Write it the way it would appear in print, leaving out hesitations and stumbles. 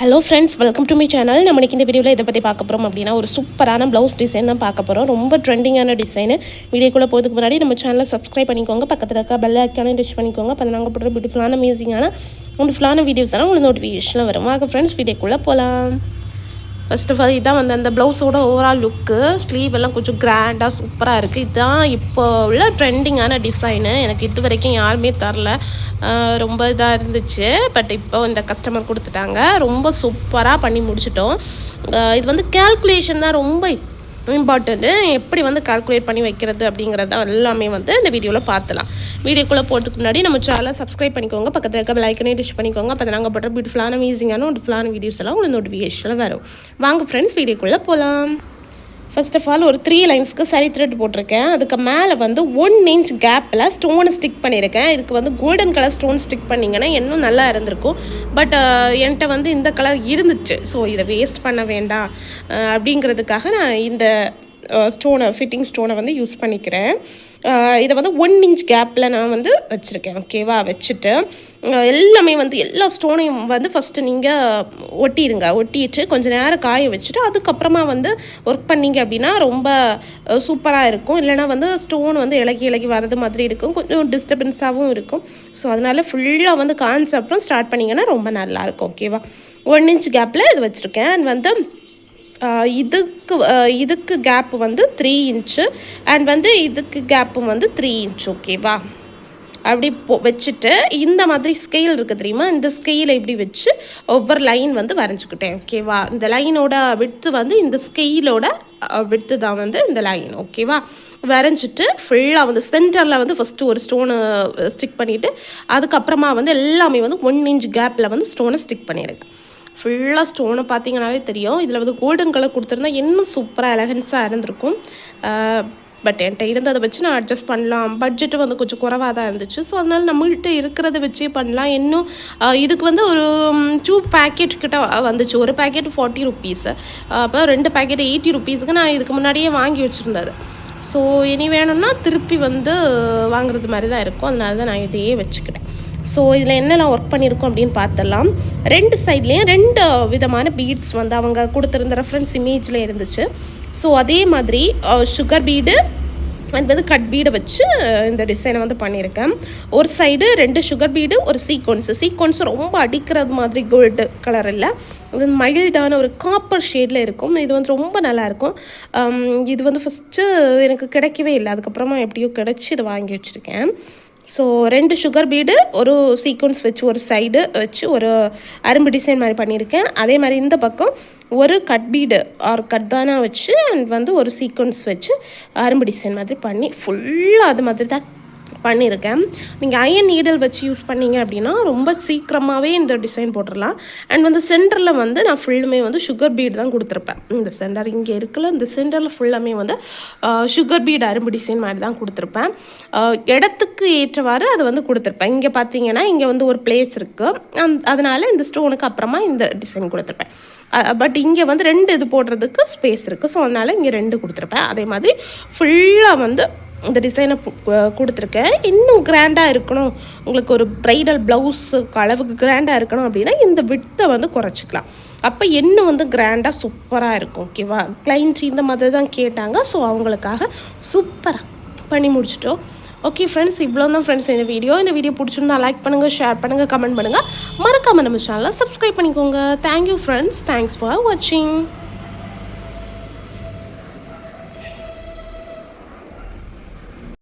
Hello friends, welcome to my channel. நம்ம இந்த வீடியோவில் இதை பற்றி பார்க்க போகிறோம் அப்படின்னா ஒரு சூப்பரான ப்ளவுஸ் டிசைன் தான் பார்க்க போகிறோம். ரொம்ப ட்ரெண்டிங்கான டிசைனு. வீடியோக்குள்ளே போகிறதுக்கு முன்னாடி நம்ம சேனலை சப்ஸ்கிரைப் பண்ணிக்கோங்க, பக்கத்தில் இருக்க பெல் ஐக்கானை டச் பண்ணிக்கோங்க. அப்போ நாங்கள் போடுற பியூட்டிஃபுல்லான அமேசிங்கான வீடியோஸ் எல்லாம் உங்களுக்கு நோட்டிஃபிகேஷனில் வரும். வாங்க ஃப்ரெண்ட்ஸ், வீடியோக்குள்ளே போகலாம். ஃபர்ஸ்ட் ஆஃப் ஆல் இதுதான் வந்து அந்த ப்ளவுஸோட ஓவரால் லுக்கு. ஸ்லீவ் எல்லாம் கொஞ்சம் கிராண்டாக சூப்பராக இருக்குது. இதுதான் இப்போ உள்ள ட்ரெண்டிங்கான டிசைனு. எனக்கு இது வரைக்கும் யாருமே தரல. ரொம்ப இதாக இருந்துச்சு. பட் இப்போ இந்த கஸ்டமர் கொடுத்துட்டாங்க. ரொம்ப சூப்பராக பண்ணி முடிச்சிட்டோம். இது வந்து கேல்குலேஷன் தான் ரொம்ப இம்பார்ட்டண்ட்டு. எப்படி வந்து கால்குலேட் பண்ணி வைக்கிறது அப்படிங்கிறது எல்லாமே வந்து இந்த வீடியோவில் பார்த்துலாம். வீடியோக்குள்ளே போகிறதுக்கு முன்னாடி நம்ம சேனலை சப்ஸ்கிரைப் பண்ணிக்கோங்க, பக்கத்தில் இருக்க பெல் ஐக்கனை டச் பண்ணிக்கோங்க. அப்போ நாங்கள் போடுற பியூட்டிஃபுல்லான வீடியோஸ் எல்லாம் உங்களுக்கு நோட்டிஃபிகேஷனில் வரும். வாங்க ஃப்ரெண்ட்ஸ், வீடியோக்குள்ளே போகலாம். ஃபர்ஸ்ட் ஆஃப் ஆல் ஒரு 3 லைன்ஸ்க்கு சரி த்ரெட் போட்டிருக்கேன். அதுக்கு மேலே வந்து 1 இன்ச் கேப்பில் ஸ்டோனை ஸ்டிக் பண்ணியிருக்கேன். இதுக்கு வந்து கோல்டன் கலர் ஸ்டோன் ஸ்டிக் பண்ணிங்கன்னா இன்னும் நல்லா இருந்திருக்கும். பட் என்கிட்ட வந்து இந்த கலர் இருந்துச்சு. ஸோ இதை வேஸ்ட் பண்ண வேண்டாம் அப்படிங்கிறதுக்காக நான் இந்த ஃபிட்டிங் ஸ்டோனை வந்து யூஸ் பண்ணிக்கிறேன். இதை வந்து 1 இன்ச் கேப்பில் நான் வந்து வச்சுருக்கேன். ஓகேவா? வச்சுட்டு எல்லாமே வந்து எல்லா ஸ்டோனையும் வந்து ஃபஸ்ட்டு நீங்கள் ஒட்டிட்டு கொஞ்சம் நேரம் காய வச்சுட்டு அதுக்கப்புறமா வந்து ஒர்க் பண்ணிங்க அப்படின்னா ரொம்ப சூப்பராக இருக்கும். இல்லைனா வந்து ஸ்டோன் வந்து இலகி வரது மாதிரி இருக்கும், கொஞ்சம் டிஸ்டர்பன்ஸாகவும் இருக்கும். ஸோ அதனால் ஃபுல்லாக வந்து காய்ஞ்ச அப்புறம் ஸ்டார்ட் பண்ணிங்கன்னா ரொம்ப நல்லாயிருக்கும். ஓகேவா? 1 இன்ச் கேப்பில் இது வச்சுருக்கேன். அண்ட் வந்து இதுக்கு கேப்பு வந்து 3 இன்ச்சு அண்ட் வந்து இதுக்கு கேப்பும் வந்து 3 இன்ச். ஓகேவா? அப்படி வச்சுட்டு இந்த மாதிரி ஸ்கெயில் இருக்குது தெரியுமா, இந்த ஸ்கெயிலை இப்படி வச்சு ஒவ்வொரு லைன் வந்து வரைஞ்சிக்கிட்டேன். ஓகேவா? இந்த லைனோட விட்த்து வந்து இந்த ஸ்கெயிலோட விட்த்து தான் வந்து இந்த லைன். ஓகேவா? வரைஞ்சிட்டு ஃபுல்லாக வந்து சென்டரில் வந்து ஃபஸ்ட்டு ஒரு ஸ்டோனை ஸ்டிக் பண்ணிவிட்டு அதுக்கப்புறமா வந்து எல்லாமே வந்து 1 இன்ச் கேப்பில் வந்து ஸ்டோனை ஸ்டிக் பண்ணியிருக்கேன். ஃபுல்லாக ஸ்டோனை பார்த்தீங்கனாலே தெரியும். இதில் வந்து கோல்டன் கலர் கொடுத்துருந்தா இன்னும் சூப்பராக எலகன்ஸாக இருந்திருக்கும். பட் என்கிட்ட இருந்ததை வச்சு நான் அட்ஜஸ்ட் பண்ணலாம். பட்ஜெட்டு வந்து கொஞ்சம் குறைவாக தான் இருந்துச்சு. ஸோ அதனால் நம்மள்கிட்ட இருக்கிறத வச்சே பண்ணலாம். இன்னும் இதுக்கு வந்து ஒரு 2 பேக்கெட் கிட்ட வந்துச்சு. ஒரு பேக்கெட் 40 ருபீஸ். அப்போ 2 பேக்கெட் 80 ருபீஸுக்கு நான் இதுக்கு முன்னாடியே வாங்கி வச்சுருந்தது. ஸோ இனி வேணும்னா திருப்பி வந்து வாங்குறது மாதிரி தான் இருக்கும். அதனால தான் நான் இதையே வச்சுக்கிட்டேன். ஸோ இதில் என்னெல்லாம் ஒர்க் பண்ணியிருக்கோம் அப்படின்னு பார்த்தலாம். 2 சைட்லேயும் 2 விதமான பீட்ஸ் வந்து அவங்க கொடுத்துருந்த ரெஃபரன்ஸ் இமேஜில் இருந்துச்சு. ஸோ அதே மாதிரி சுகர் பீடு அண்ட் வந்து கட் பீடை வச்சு இந்த டிசைனை வந்து பண்ணியிருக்கேன். ஒரு சைடு 2 சுகர் பீடு, ஒரு சீக்வன்ஸு ரொம்ப அடிக்கிறது மாதிரி கோல்டு கலர் இல்லை, இது மைல்டான ஒரு காப்பர் ஷேடில் இருக்கும். இது வந்து ரொம்ப நல்லாயிருக்கும். இது வந்து ஃபஸ்ட்டு எனக்கு கிடைக்கவே இல்லை. அதுக்கப்புறமா எப்படியோ கிடச்சி இதை வாங்கி வச்சுருக்கேன். ஸோ 2 சுகர் பீடு, ஒரு சீக்வன்ஸ் வச்சு ஒரு சைடு வச்சு ஒரு அரும்பு டிசைன் மாதிரி பண்ணியிருக்கேன். அதே மாதிரி இந்த பக்கம் ஒரு கட் பீடு ஆர் கட்தானா வச்சு அண்ட் வந்து ஒரு சீக்வன்ஸ் வச்சு அரும்பு டிசைன் மாதிரி பண்ணி ஃபுல்லாக அது மாதிரி தான் பண்ணியிருக்கேன். நீங்கள் அயன் நீடல் வச்சு யூஸ் பண்ணிங்க அப்படின்னா ரொம்ப சீக்கிரமாகவே இந்த டிசைன் போட்டுடலாம். அண்ட் வந்து சென்டரில் வந்து நான் ஃபுல்லுமே வந்து சுகர் பீட் தான் கொடுத்துருப்பேன். இந்த சென்டர் இங்கே இருக்குல்ல, இந்த சென்டரில் ஃபுல்லாமே வந்து சுகர் பீட் அரும்பு டிசைன் மாதிரி தான் கொடுத்துருப்பேன். இடத்துக்கு ஏற்றவாறு அது வந்து கொடுத்துருப்பேன். இங்கே பார்த்தீங்கன்னா இங்கே வந்து ஒரு பிளேஸ் இருக்குது, அதனால் இந்த ஸ்டோனுக்கு அப்புறமா இந்த டிசைன் கொடுத்துருப்பேன். பட் இங்கே வந்து 2 இது போடுறதுக்கு ஸ்பேஸ் இருக்குது. ஸோ அதனால் இங்கே 2 கொடுத்துருப்பேன். அதே மாதிரி ஃபுல்லாக வந்து இந்த டிசைனை கொடுத்துருக்கேன். இன்னும் கிராண்டாக இருக்கணும், உங்களுக்கு ஒரு ப்ரைடல் ப்ளவுஸுக்கு அளவுக்கு கிராண்டாக இருக்கணும் அப்படின்னா இந்த விட்த்தை வந்து குறைச்சிக்கலாம். அப்போ இன்னும் வந்து கிராண்டாக சூப்பராக இருக்கும். ஓகேவா? கிளைண்ட் இந்த மாதிரி தான் கேட்டாங்க. ஸோ அவங்களுக்காக சூப்பராக பண்ணி முடிச்சிட்டோம். ஓகே ஃப்ரெண்ட்ஸ், இவ்வளோ தான் ஃப்ரெண்ட்ஸ் இந்த வீடியோ பிடிச்சிருந்தா லைக் பண்ணுங்கள், ஷேர் பண்ணுங்கள், கமெண்ட் பண்ணுங்கள். மறக்காமல் நம்ம சேனலை சப்ஸ்கிரைப் பண்ணிக்கோங்க. தேங்க்யூ ஃப்ரெண்ட்ஸ், தேங்க்ஸ் ஃபார் வாட்சிங்.